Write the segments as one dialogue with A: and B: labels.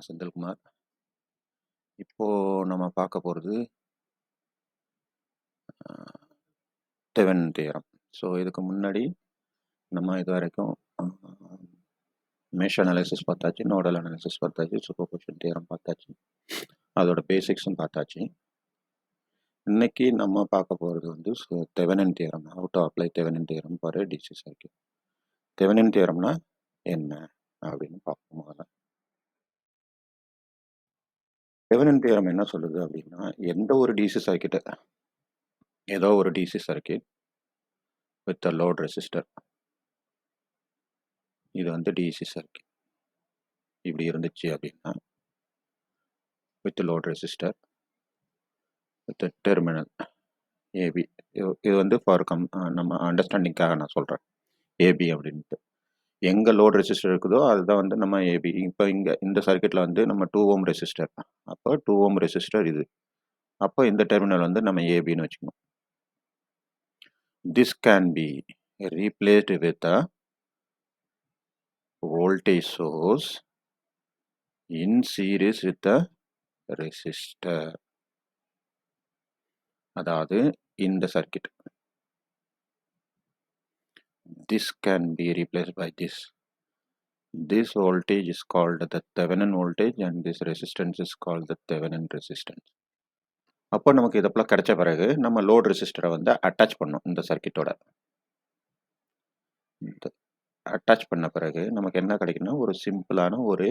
A: நான் செந்தில்குமார். இப்போ நம்ம பார்க்க போகிறது தெவெனின் தியரம். ஸோ இதுக்கு முன்னாடி நம்ம இது வரைக்கும் மெஷ் அனாலிசிஸ் பார்த்தாச்சு, நோடல் அனாலிசிஸ் பார்த்தாச்சு, சூப்பர்பொசிஷன் தியரம் பார்த்தாச்சு, அதோட பேசிக்ஸும் பார்த்தாச்சு. இன்னைக்கு நம்ம பார்க்க போகிறது வந்து Thevenin theorem, how to apply Thevenin theorem for a DC circuit. Thevenin தியரம்னா என்ன அப்படின்னு பார்ப்போம். முதல்ல தெவெனின் தியரம் என்ன சொல்லுது அப்படின்னா, எந்த ஒரு டிசி சர்க்யூட், ஏதோ ஒரு DC circuit with a load resistor, இது வந்து டிசி சர்க்யூட் இப்படி இருந்துச்சு அப்படின்னா, with load resistor with terminal AB, இது வந்து ஃபார் நம்ம அண்டர்ஸ்டாண்டிங்காக நான் சொல்கிறேன் ஏபி அப்படின்ட்டு. எங்கே லோட் ரெசிஸ்டர் இருக்குதோ அதுதான் வந்து நம்ம ஏபி. இப்போ இங்கே இந்த சர்க்யூட்டில் வந்து நம்ம 2 ஓம் ரெசிஸ்டர், அப்போ 2 ஓம் ரெசிஸ்டர் இது, அப்போ இந்த டெர்மினல் வந்து நம்ம ஏபின்னு வச்சுக்கணும். This can be replaced with a voltage source in series with a resistor. அதாவது இந்த circuit, this can be replaced by this. This voltage is called the Thevenin voltage and this resistance is called the Thevenin resistance. அப்போ நமக்கு இதெல்லாம் கிடைச்ச பிறகு நம்ம load ரெசிஸ்டரை வந்து attach பண்ணோம். இந்த சர்க்யூட்டோட அட்டாச் பண்ண பிறகு நமக்கு என்ன கிடைக்குன்னா, ஒரு சிம்பிளான ஒரு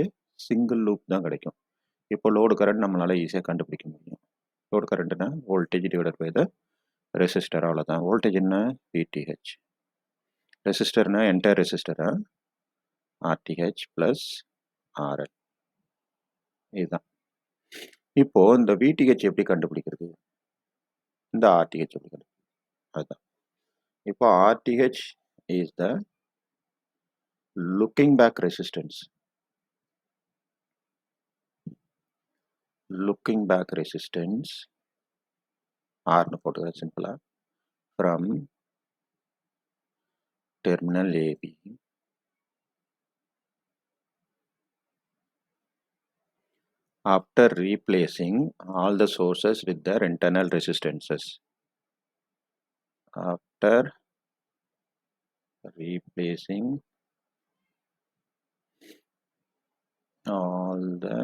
A: சிங்கிள் லூப் தான் கிடைக்கும். இப்போ லோடு கரண்ட் நம்மளால ஈஸியாக கண்டுபிடிக்க முடியும். லோடு கரண்ட்னா voltage divided by the resistor, அவ்வளோதான். வோல்டேஜ் என்ன விடிஹெச், ரெசிஸ்டர்னா என்டையர் ரெசிஸ்டரா ஆர்டிஹெச் ப்ளஸ் ஆர்எல், இதுதான். இப்போ இந்த விடிஹெச் எப்படி கண்டுபிடிக்கிறது, இந்த ஆர்டிஹெச் எப்படி கண்டுபிடிக்கிறது, அதுதான். இப்போ RTH is the looking back resistance, looking back resistance ஆர்னு போட்டுக்கிறேன் சிம்பிளா, from terminal AB after replacing all the sources with their internal resistances. After replacing all the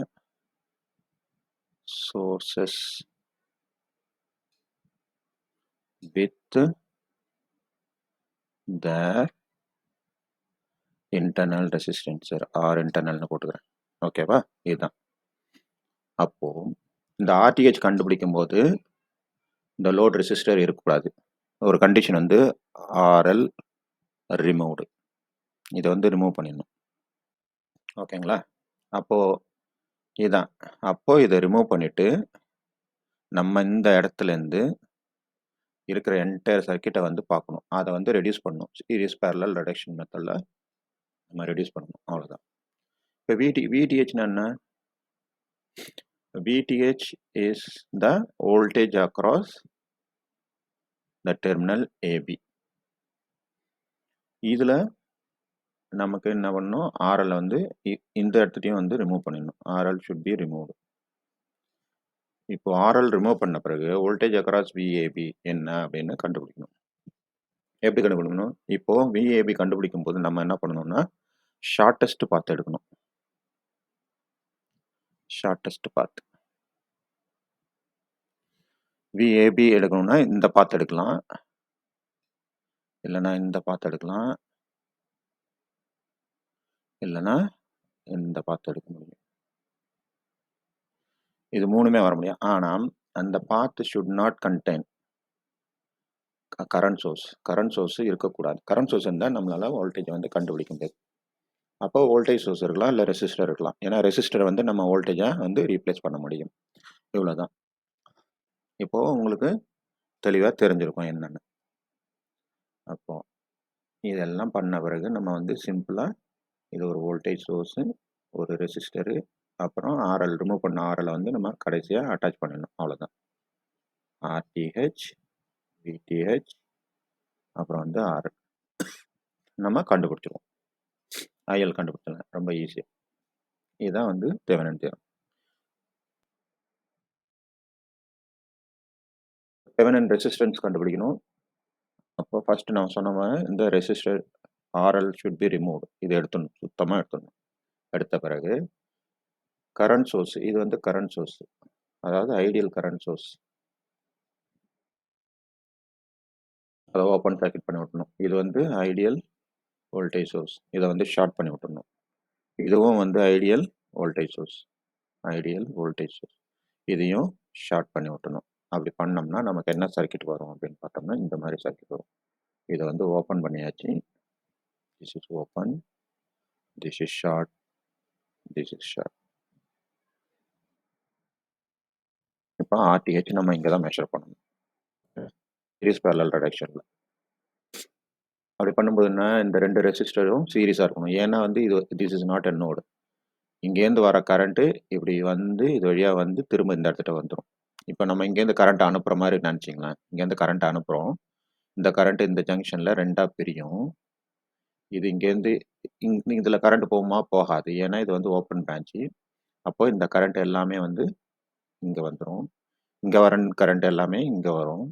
A: sources with their internal resistance or internal போட்டுக்கிறேன். ஓகேவா, இதுதான். அப்போ இந்த ஆர்டிஹெச் கண்டுபிடிக்கும் போது இந்த லோட் ரெசிஸ்டர் இருக்கக்கூடாது. ஒரு கண்டிஷன் வந்து ஆர்எல் ரிமூவ்டு, இதை வந்து ரிமூவ் பண்ணிடணும். ஓகேங்களா, அப்போ இதுதான். அப்போ இதை ரிமூவ் பண்ணிட்டு நம்ம இந்த இடத்துலேருந்து இருக்கிற என்டையர் சர்க்யூட்டை வந்து பார்க்கணும். அதை வந்து ரெடியூஸ் பண்ணணும். சீரிஸ் பேரலல் ரெடக்ஷன் மெத்தடில் நம்ம ரெடியூஸ் பண்ணணும், அவ்வளோதான். இப்போ விடிஹெச்னா என்ன, VTH is the voltage across the terminal AB. இதில் நமக்கு என்ன பண்ணணும், ஆர்எல் வந்து இந்த இடத்துலையும் வந்து ரிமூவ் பண்ணிடணும். RL should be removed. இப்போ ஆர்எல் ரிமூவ் பண்ண பிறகு வோல்டேஜ் அக்ராஸ் விஏபி என்ன அப்படின்னு கண்டுபிடிக்கணும். எப்படி கண்டுபிடிக்கணும், இப்போ விஏபி கண்டுபிடிக்கும் போது நம்ம என்ன பண்ணணும்னா ஷார்ட்டஸ்ட் பாத் எடுக்கணும். ஷார்ட்டஸ்ட் பாத் விஏபி எடுக்கணும்னா இந்த பாத் எடுக்கலாம், இல்லைன்னா இந்த பாத் எடுக்கலாம், இல்லைன்னா இந்த பாத் எடுக்க முடியும். இது மூணுமே வர முடியும். ஆனால் அந்த path should not contain current source. Current source இருக்கக்கூடாது. கரண்ட் சோர்ஸ் இருந்தால் நம்மளால வோல்டேஜ் வந்து கண்டுபிடிக்க முடியாது. அப்போ வோல்டேஜ் சோர்ஸ் இருக்கலாம், இல்லை ரெசிஸ்டர் இருக்கலாம். ஏன்னா ரெசிஸ்டரை வந்து நம்ம வோல்டேஜை வந்து ரீப்ளேஸ் பண்ண முடியும். இவ்வளோதான். இப்போ உங்களுக்கு தெளிவாக தெரிஞ்சிருக்கும் என்னென்னு. அப்போ இதெல்லாம் பண்ண பிறகு நம்ம வந்து சிம்பிளாக இது ஒரு வோல்டேஜ் சோர்ஸு, ஒரு ரெசிஸ்டரு, அப்புறம் ஆர்எல் ரிமூவ் பண்ண ஆர்எல் வந்து நம்ம கடைசியாக அட்டாச் பண்ணிடணும், அவ்வளோதான். ஆர்டிஹெச், விடிஹெச், அப்புறம் வந்து ஆர்எல் நம்ம கண்டுபிடிச்சிருவோம். ஐஎல் கண்டுபிடிச்சிடலாம் ரொம்ப ஈஸியாக. இதுதான் வந்து தெவெனின் தியரம். தெவெனின் ரெசிஸ்டன்ஸ் கண்டுபிடிக்கணும். அப்போ ஃபர்ஸ்ட் நான் சொன்ன மாதிரி இந்த resistor RL should be removed. இது எடுத்துடணும், சுத்தமாக எடுத்துடணும். எடுத்த பிறகு கரண்ட் சோர்ஸ், இது வந்து கரண்ட் சோர்ஸ், அதாவது ஐடியல் கரண்ட் சோர்ஸ், அதை ஓப்பன் சர்க்யூட் பண்ணி விட்டணும். இது வந்து ஐடியல் வோல்டேஜ் சோர்ஸ், இதை வந்து ஷார்ட் பண்ணி விட்டுணும். இதுவும் வந்து ideal voltage source, ideal voltage source, இதையும் ஷார்ட் பண்ணி விட்டணும். அப்படி பண்ணோம்னா நமக்கு என்ன சர்க்யூட் வரும் அப்படின்னு பார்த்தோம்னா இந்த மாதிரி சர்க்யூட் வரும். இதை வந்து ஓப்பன் பண்ணியாச்சு. This is open, this is short, this is short. இப்போ RTH நம்ம இங்கே தான் மெஷர் பண்ணணும், சீரிஸ் பேரலல் ரிடக்ஷனில். அப்படி பண்ணும்போதுன்னா இந்த ரெண்டு ரெசிஸ்டரும் சீரியஸாக இருக்கணும். ஏன்னா வந்து இது this is not a node. இங்கேருந்து வர கரண்ட்டு இப்படி வந்து இது வழியாக வந்து திரும்ப இந்த இடத்துல வந்துடும். இப்போ நம்ம இங்கேருந்து கரண்ட் அனுப்புகிற மாதிரி நினச்சிங்களேன். இங்கேருந்து கரண்ட் அனுப்புகிறோம், இந்த கரண்ட் இந்த ஜங்ஷனில் ரெண்டாக பிரியும். இது இங்கேருந்து இதில் கரண்ட் போகுமா? போகாது. ஏன்னா இது வந்து ஓப்பன் பிரான்ச்சு. அப்போது இந்த கரண்ட் எல்லாமே வந்து இங்கே வந்துடும். இங்கே வர கரண்ட் எல்லாமே இங்கே வரும்.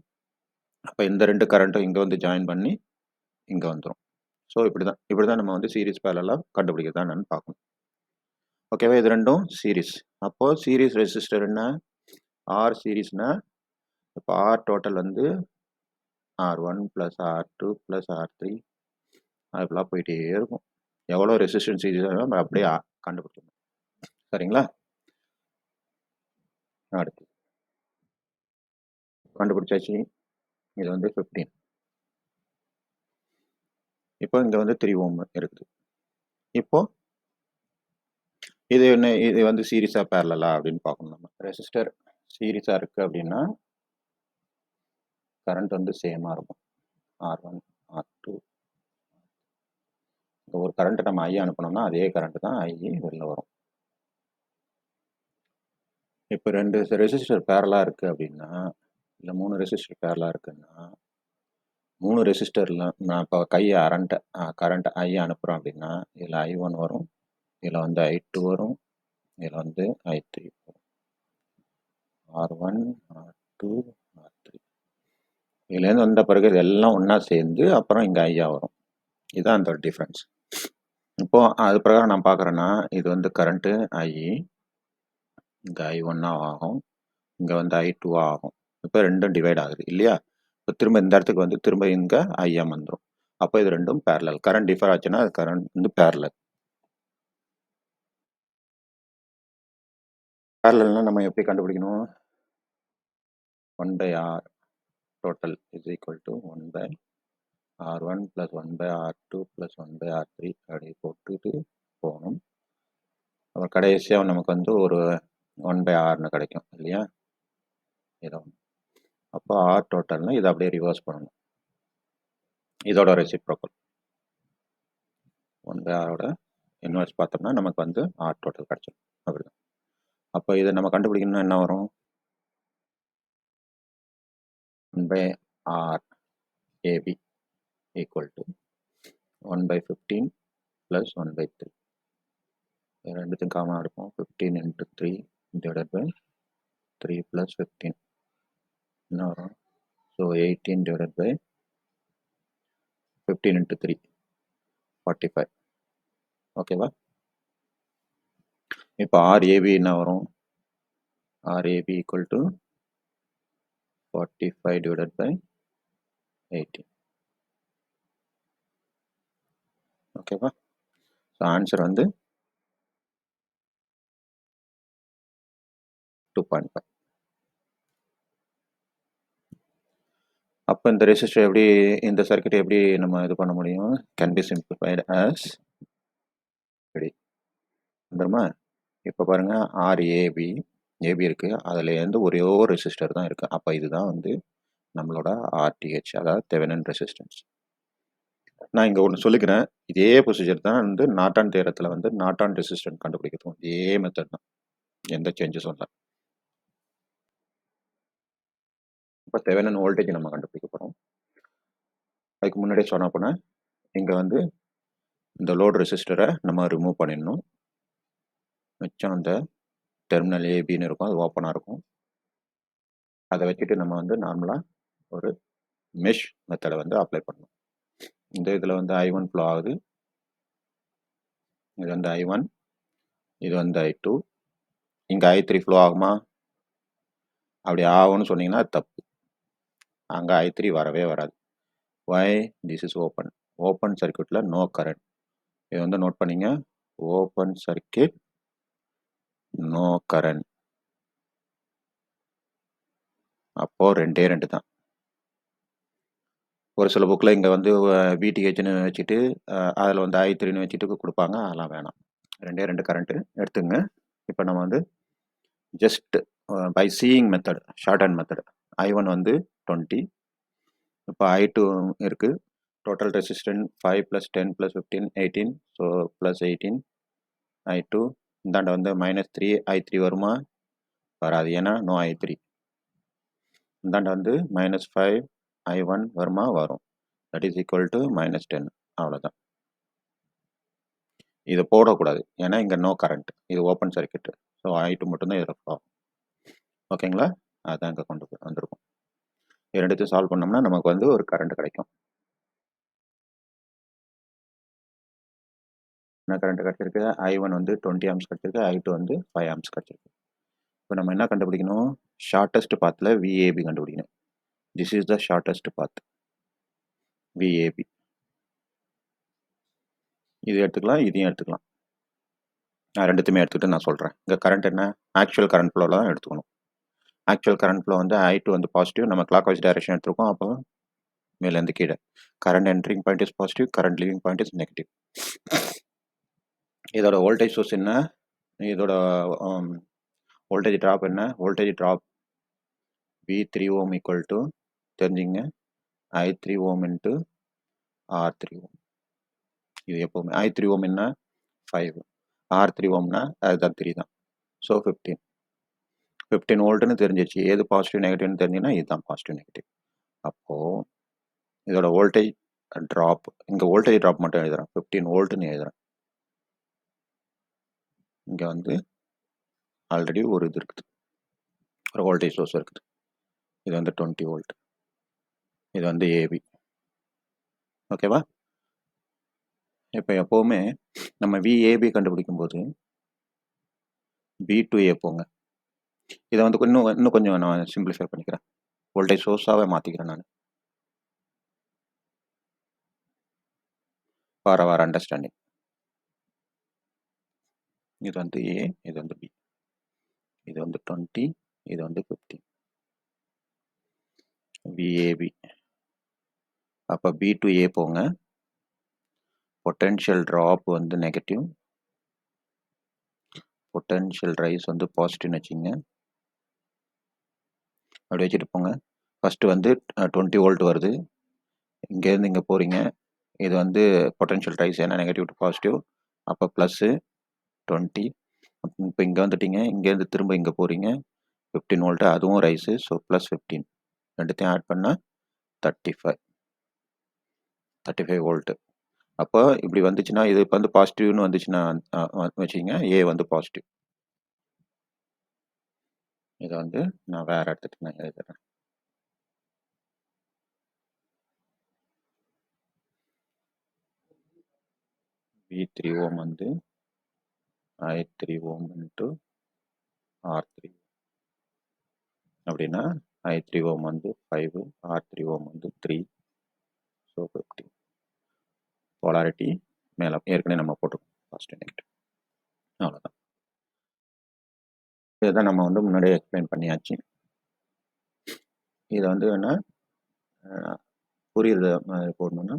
A: அப்போ இந்த ரெண்டு கரண்ட்டும் இங்கே வந்து ஜாயின் பண்ணி இங்கே வந்துடும். ஸோ இப்படி தான் நம்ம வந்து சீரிஸ் பேரலாக கண்டுபிடிக்கிறது தான் என்னன்னு பார்க்கணும். ஓகேவா? இது ரெண்டும் சீரிஸ். அப்போது சீரிஸ் ரெசிஸ்டர் என்ன? ஆர் சீரிஸ்னா இப்போ ஆர் டோட்டல் வந்து R1 + R2 + R3 அப்படிலாம் போயிட்டே இருக்கும். எவ்வளோ ரெசிஸ்டன்ஸ் சீரிஸ் நம்ம அப்படியே கண்டுபிடிக்கணும். சரிங்களா? அடுத்து கண்டுபிடிச்சாச்சு. இது வந்து 15. இப்போ இங்கே வந்து 3 ஓம் இருக்குது. இப்போ இது என்ன? இது வந்து சீரிஸாக பேரலா அப்படின்னு பார்க்கணும். நம்ம ரெசிஸ்டர் சீரிஸாக இருக்குது அப்படின்னா கரண்ட் வந்து சேமாக இருக்கும். R1 R2 ஒரு கரண்ட்டை நம்ம ஐ அனுப்பினோம்னா அதே கரண்ட் தான் ஐ வெளில வரும். இப்போ ரெண்டு ரெசிஸ்டர் பேரலாக இருக்குது அப்படின்னா, இல்லை 3 ரெசிஸ்டர் பேரலாக இருக்குன்னா 3 ரெசிஸ்டரில் நான் இப்போ கையை கரண்ட் ஐ அனுப்புகிறோம் அப்படின்னா இதில் I1 வரும், இதில் வந்து I2 வரும், இதில் வந்து I3 வரும். R1 R2 R3 இதுலேருந்து வந்த பிறகு இதெல்லாம் ஒன்றா சேர்ந்து அப்புறம் இங்கே ஐயா வரும். இதுதான் அந்த டிஃப்ரென்ஸ். இப்போது அது பிரகாரம் நான் பார்க்குறேன்னா இது வந்து கரண்ட்டு ஐ, இங்கே I1 ஆகும், இங்கே வந்து I2 ஆகும். இப்போ ரெண்டும் டிவைட் ஆகுது இல்லையா? இப்போ திரும்ப இந்த இடத்துக்கு வந்து திரும்ப இங்கே ஐஎம் வந்துடும். அப்போ இது ரெண்டும் பேரலல். கரண்ட் டிஃபர் ஆச்சுன்னா அது கரண்ட் வந்து பேரலல். பேரலல்னா நம்ம எப்படி கண்டுபிடிக்கணும்? 1/R total is equal to 1/R1 + 1/R2 + 1/R3 அப்படி போட்டுட்டு போகணும். அப்புறம் கடைசியாக நமக்கு வந்து ஒரு 1/Rன்னு கிடைக்கும் இல்லையா? ஏதோ அப்போ ஆர் டோட்டல்னா இதை அப்படியே ரிவர்ஸ் பண்ணணும். இதோட ரெசிப்ரோக்கல் 1/Rோட இன்வெர்ஸ் பார்த்தோம்னா நமக்கு வந்து ஆர் டோட்டல் கிடச்சிடும். அப்படிதான். அப்போ இதை நம்ம கண்டுபிடிக்கணும்னா என்ன வரும்? 1/R AB equal to 1/15 + 1/3. ரெண்டுத்தையும் காமனாக எடுப்போம். 15 × 3 டிவைடட் பை 3 + 15 என்ன வரும்? So 18 divided by 15 × 3 45. ஓகேவா? இப்போ RAB என்ன வரும்? RAB equal to 45 divided by 18. ஓகேவா? ஸோ ஆன்சர் வந்து 2.5. அப்போ இந்த ரெசிஸ்டர் எப்படி, இந்த சர்க்யூட் எப்படி நம்ம இது பண்ண முடியும்? கேன் பி சிம்பிளிஃபைடு ஆஸ் இப்படி வந்துருமா? இப்போ பாருங்கள், RAB இருக்குது, அதில் வந்து ஒரே ஒரு ரெசிஸ்டர் தான் இருக்குது. அப்போ இதுதான் வந்து நம்மளோட RTH, அதாவது தெவெனின் ரெசிஸ்டன்ஸ். நான் இங்கே ஒன்று சொல்லிக்கிறேன், இதே ப்ரொசீஜர் தான் வந்து நார்டன் தியரத்தில் வந்து நார்டன் ரெசிஸ்டன்ஸ் கண்டுபிடிக்கிறதும் இதே மெத்தட் தான், எந்த சேஞ்சஸும் இல்லை. இப்போ தெவெனின் வோல்டேஜ் நம்ம கண்டுபிடிக்க போகிறோம். அதுக்கு முன்னாடியே சொன்ன போனால் இங்கே வந்து இந்த லோட் ரெசிஸ்டரை நம்ம ரிமூவ் பண்ணிடணும். மிச்சம் இந்த டெர்மினல் ஏபின்னு இருக்கும், அது ஓப்பனாக இருக்கும். அதை வச்சுட்டு நம்ம வந்து நார்மலாக ஒரு மெஷ் மெத்தடை வந்து அப்ளை பண்ணணும். இந்த இதில் வந்து I1 ஃப்ளோ ஆகுது, இது வந்து I1, இது வந்து I2. இங்கே I3 ஃப்ளோ ஆகுமா? அப்படி ஆகும்னு சொன்னீங்கன்னா தப்பு. அங்கே I3 வரவே வராது. Why? This is open. Open சர்க்யூட்டில் நோ கரண்ட். இது வந்து நோட் பண்ணிங்க, ஓப்பன் சர்க்யூட் நோ கரண்ட். அப்போது 2 தான். ஒரு சில புக்கில் இங்கே வந்து VTHன்னு வச்சுட்டு அதில் வந்து I3ன்னு வச்சுட்டு கொடுப்பாங்க, அதெல்லாம் வேணாம். 2 கரண்ட்டு எடுத்துங்க. இப்போ நம்ம வந்து just by seeing method, short and method. I1 வந்து 20, இப்போ I2 இருக்குது. Total resistance 5 + 10 + 15 18, so +18 I2. இந்தாண்ட வந்து -3 I3 வருமா? வராது, ஏன்னா நோ I3. இந்தாண்ட வந்து -5 I1 வருமா? வரும். That is equal to -10. அவ்வளோதான். இதை போடக்கூடாது, ஏன்னா இங்கே நோ கரண்ட், இது ஓப்பன் சர்க்யூட். ஸோ I2 மட்டும்தான் இதில் ஃப்ளோ. ஓகேங்களா? அதான் இங்கே கொண்டு வந்திருக்கும். இது ரெண்டுத்தையும் சால்வ் பண்ணோம்னா நமக்கு வந்து ஒரு கரண்ட் கிடைக்கும். என்ன கரண்ட் கிடச்சிருக்கு? I1 வந்து 20 ஆம்ஸ் கிடச்சிருக்கு, I2 வந்து 5 ஆம்ஸ் கிடச்சிருக்கு. இப்போ நம்ம என்ன கண்டுபிடிக்கணும்? ஷார்ட்டஸ்ட் பாத்தில் VAB கண்டுபிடிக்கணும். This is the shortest path, VAB. இது எடுத்துக்கலாம், இதையும் எடுத்துக்கலாம். நான் ரெண்டுத்தையுமே எடுத்துக்கிட்டு நான் சொல்கிறேன். இங்கே கரண்ட் என்ன? ஆக்சுவல் கரண்ட் ஃப்ளோவில் தான் எடுத்துக்கணும். ஆக்சுவல் கரண்ட் ஃப்ளோ வந்து I2 வந்து பாசிட்டிவ், நம்ம கிளாக் வைஸ் டைரக்ஷன் எடுத்துருக்கோம். அப்போ மேலேருந்து கீழே current entering point is positive, current leaving point is negative. இதோட வோல்டேஜ் சோர்ஸ் என்ன? இதோட வோல்டேஜ் ட்ராப் என்ன? Voltage drop V3 ohm equal to தெரிஞ்சுங்க I3 ohm into R3 ohm. இது எப்போவுமே I3 ohm என்ன? 5, R3 ohmனா அதுதான் 3 தான். ஸோ 15 வோல்ட்டுன்னு தெரிஞ்சிச்சு. ஏது பாசிட்டிவ் நெகட்டிவ்னு தெரிஞ்சுன்னா இதுதான் பாசிட்டிவ் நெகட்டிவ். அப்போது இதோட வோல்டேஜ் ட்ராப், இங்கே வோல்டேஜ் ட்ராப் மட்டும் எழுதுகிறேன், 15 வோல்ட்டுன்னு எழுதுகிறேன். இங்கே வந்து ஆல்ரெடி ஒரு இது இருக்குது, ஒரு வோல்டேஜ் சோர்ஸ் இருக்குது. இது வந்து 20 வோல்ட், இது வந்து ஏபி. ஓகேவா? இப்போ எப்போவுமே நம்ம VAB கண்டுபிடிக்கும் போது B2A போங்க. இதை வந்து இன்னும் கொஞ்சம் நான் சிம்பிளிஃபை பண்ணிக்கிறேன், வோல்டேஜ் சோர்ஸாகவே மாற்றிக்கிறேன் நான் ஃபார் அவர் அண்டர்ஸ்டாண்டிங். இது வந்து A, இது வந்து B, இது வந்து 20, இது வந்து 15. VAB. அப்போ B2A போங்க. பொட்டென்ஷியல் ட்ராப் வந்து நெகட்டிவ், பொட்டென்ஷியல் ரைஸ் வந்து பாசிட்டிவ்னு வச்சுங்க. அப்படி வச்சுட்டு போங்க. ஃபஸ்ட்டு வந்து 20 வோல்ட் வருது, இங்கேருந்து இங்கே போகிறீங்க. இது வந்து பொட்டென்ஷியல் ரைஸ், ஏன்னா நெகட்டிவ் டு பாசிட்டிவ், அப்போ ப்ளஸ்ஸு 20. இப்போ இங்கே வந்துட்டீங்க, இங்கேருந்து திரும்ப இங்கே போகிறீங்க, 15 வோல்ட்டு, அதுவும் ரைஸு, ஸோ +15. ரெண்டுத்தையும் ஆட் பண்ணால் 35 வோல்ட்டு. அப்போ இப்படி வந்துச்சுன்னா, இது இப்போ வந்து பாசிட்டிவ்னு வந்துச்சுன்னா வச்சுக்கிங்க, ஏ வந்து பாசிட்டிவ். இதை வந்து நான் வேறு இடத்துக்கு நான் எழுதுறேன். V3 ohm வந்து I3 ohm இன்ட்டு R3. அப்படின்னா I3 ohm வந்து 5, R3 ohm வந்து 3, ஸோ 50. போலாரிட்டி மேலே ஏற்கனவே நம்ம போட்டுக்கோம், பாசிட்டிவ் நெகட்டிவ். அவ்வளோதான். இதுதான் நம்ம வந்து முன்னாடியே எக்ஸ்பிளைன் பண்ணியாச்சு. இதை வந்து என்ன புரியுது போடணும்னா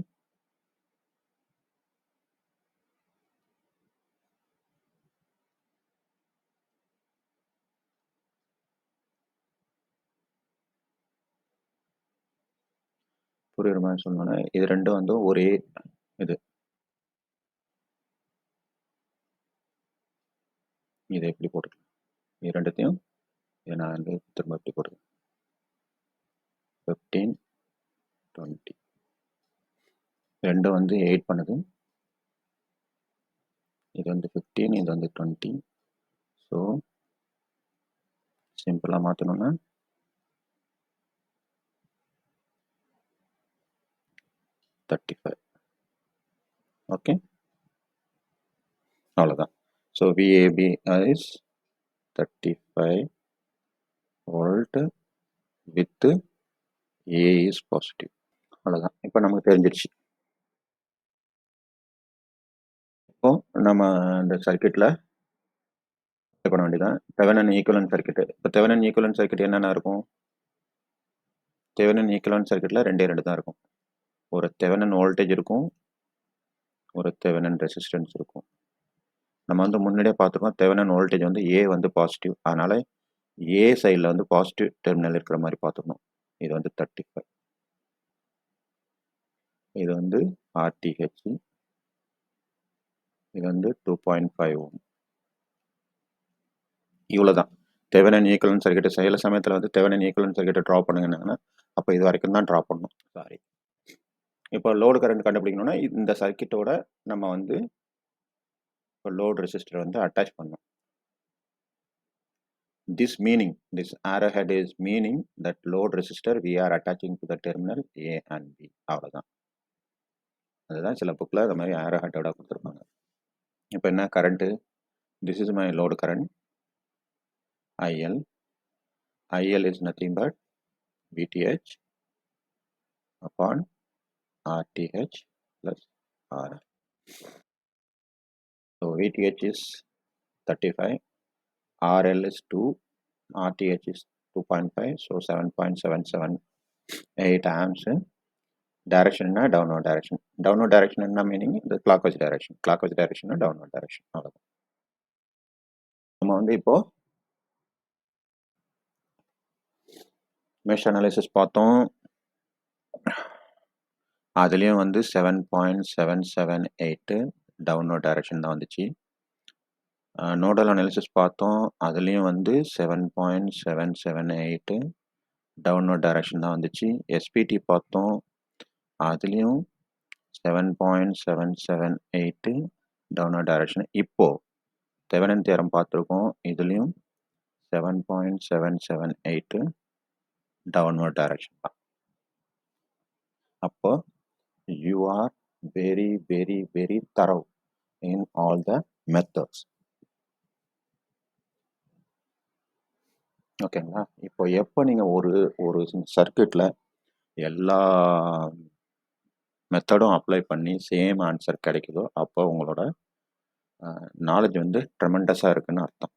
A: புரியுற மாதிரி சொன்னோன்னா, இது ரெண்டும் வந்து ஒரே இது. இதை எப்படி போட்டுக்கலாம்? இது ரெண்டுத்தையும் இதை நான் வந்து திரும்ப எப்படி போட்டுக்கேன்? 15, 20 ரெண்டும் வந்து 8 பண்ணுது. இது வந்து 15, இது வந்து 20. ஸோ சிம்பிளாக மாற்றணும்னா 35. ஓகே, அவ்வளோதான். So VAB is 35 volt with A is positive. அவ்வளோதான். இப்போ நமக்கு தெரிஞ்சிருச்சு. இப்போ நம்ம இந்த சர்க்கியூட்டில் பண்ண வேண்டியதான். Thevenin equivalent circuit. இப்போ தெவெனின் ஈக்குவலன்ட் சர்க்கியூட் என்னென்ன இருக்கும்? தெவெனின் ஈக்குவலன்ட் சர்க்கியூட்டில் ரெண்டே தான் இருக்கும். ஒரு தெவெனின் வோல்டேஜ் இருக்கும், ஒரு தெவெனின் ரெசிஸ்டன்ஸ் இருக்கும். நம்ம வந்து முன்னாடியே பார்த்துருக்கோம், தெவெனின் வோல்டேஜ் வந்து ஏ வந்து பாசிட்டிவ், அதனால ஏ சைடில் வந்து பாசிட்டிவ் டெர்மினல் இருக்கிற மாதிரி பார்த்துக்கணும். இது வந்து 35. இது வந்து RTH, இது வந்து 2.5 Ohm. இவ்வளோதான் தெவெனின் ஈக்குவலன்ட் சர்க்கியூட். சில சமயத்தில் வந்து தெவெனின் ஈக்குவலன்ட் சர்க்கியூட்டை ட்ரா பண்ணுங்கன்னா அப்போ இது வரைக்கும் தான் ட்ரா பண்ணணும். சாரி. இப்போ லோடு கரண்ட் கண்டுபிடிக்கணும்னா இந்த சர்க்கியூட்டோட நம்ம வந்து இப்போ லோடு ரெசிஸ்டர் வந்து அட்டாச் பண்ணணும். This arrowhead is meaning that load resistor we are attaching to the terminal A and B. அவ்வளோதான். அதுதான் சில புக்கில் அது மாதிரி arrowhead-ஓட கொடுத்துருப்பாங்க. இப்போ என்ன current? This is my load current IL. IL is nothing but VTH upon RTH plus RL. So VTH is 35, RL is 2, RTH is 2.5, so 7.778 amps. Direction என்ன? downward direction. Downward direction என்ன meaning? இந்த clockwise direction. Clockwise direction downward direction. அவ்வளோதான். நம்ம வந்து இப்போ mesh analysis பார்த்தோம். அதுலேயும் வந்து 7.778 டவுன்வர்ட் டைரக்ஷன் தான் வந்துச்சு. நோடல் அனாலிசிஸ் பார்த்தோம். அதுலேயும் வந்து 7.778 டவுன்வர்ட் டைரக்ஷன் தான் வந்துச்சு. எஸ்பிடி பார்த்தோம். அதுலேயும் 7.778 டவுன்வர்ட் டைரக்ஷன். இப்போ தெவெனின் தியரம் பார்த்துருக்கோம். இதுலேயும் 7.778 டவுன்வர்ட் டைரக்ஷன் தான். அப்போ you are very very very thorough in all the methods. ஓகேங்களா? இப்போ எப்போ நீங்கள் ஒரு சர்க்கியூட்டில் எல்லா மெத்தடும் அப்ளை பண்ணி சேம் ஆன்சர் கிடைக்குதோ அப்போ உங்களோட நாலேஜ் வந்து ட்ரெமெண்டஸாக இருக்குன்னு அர்த்தம்.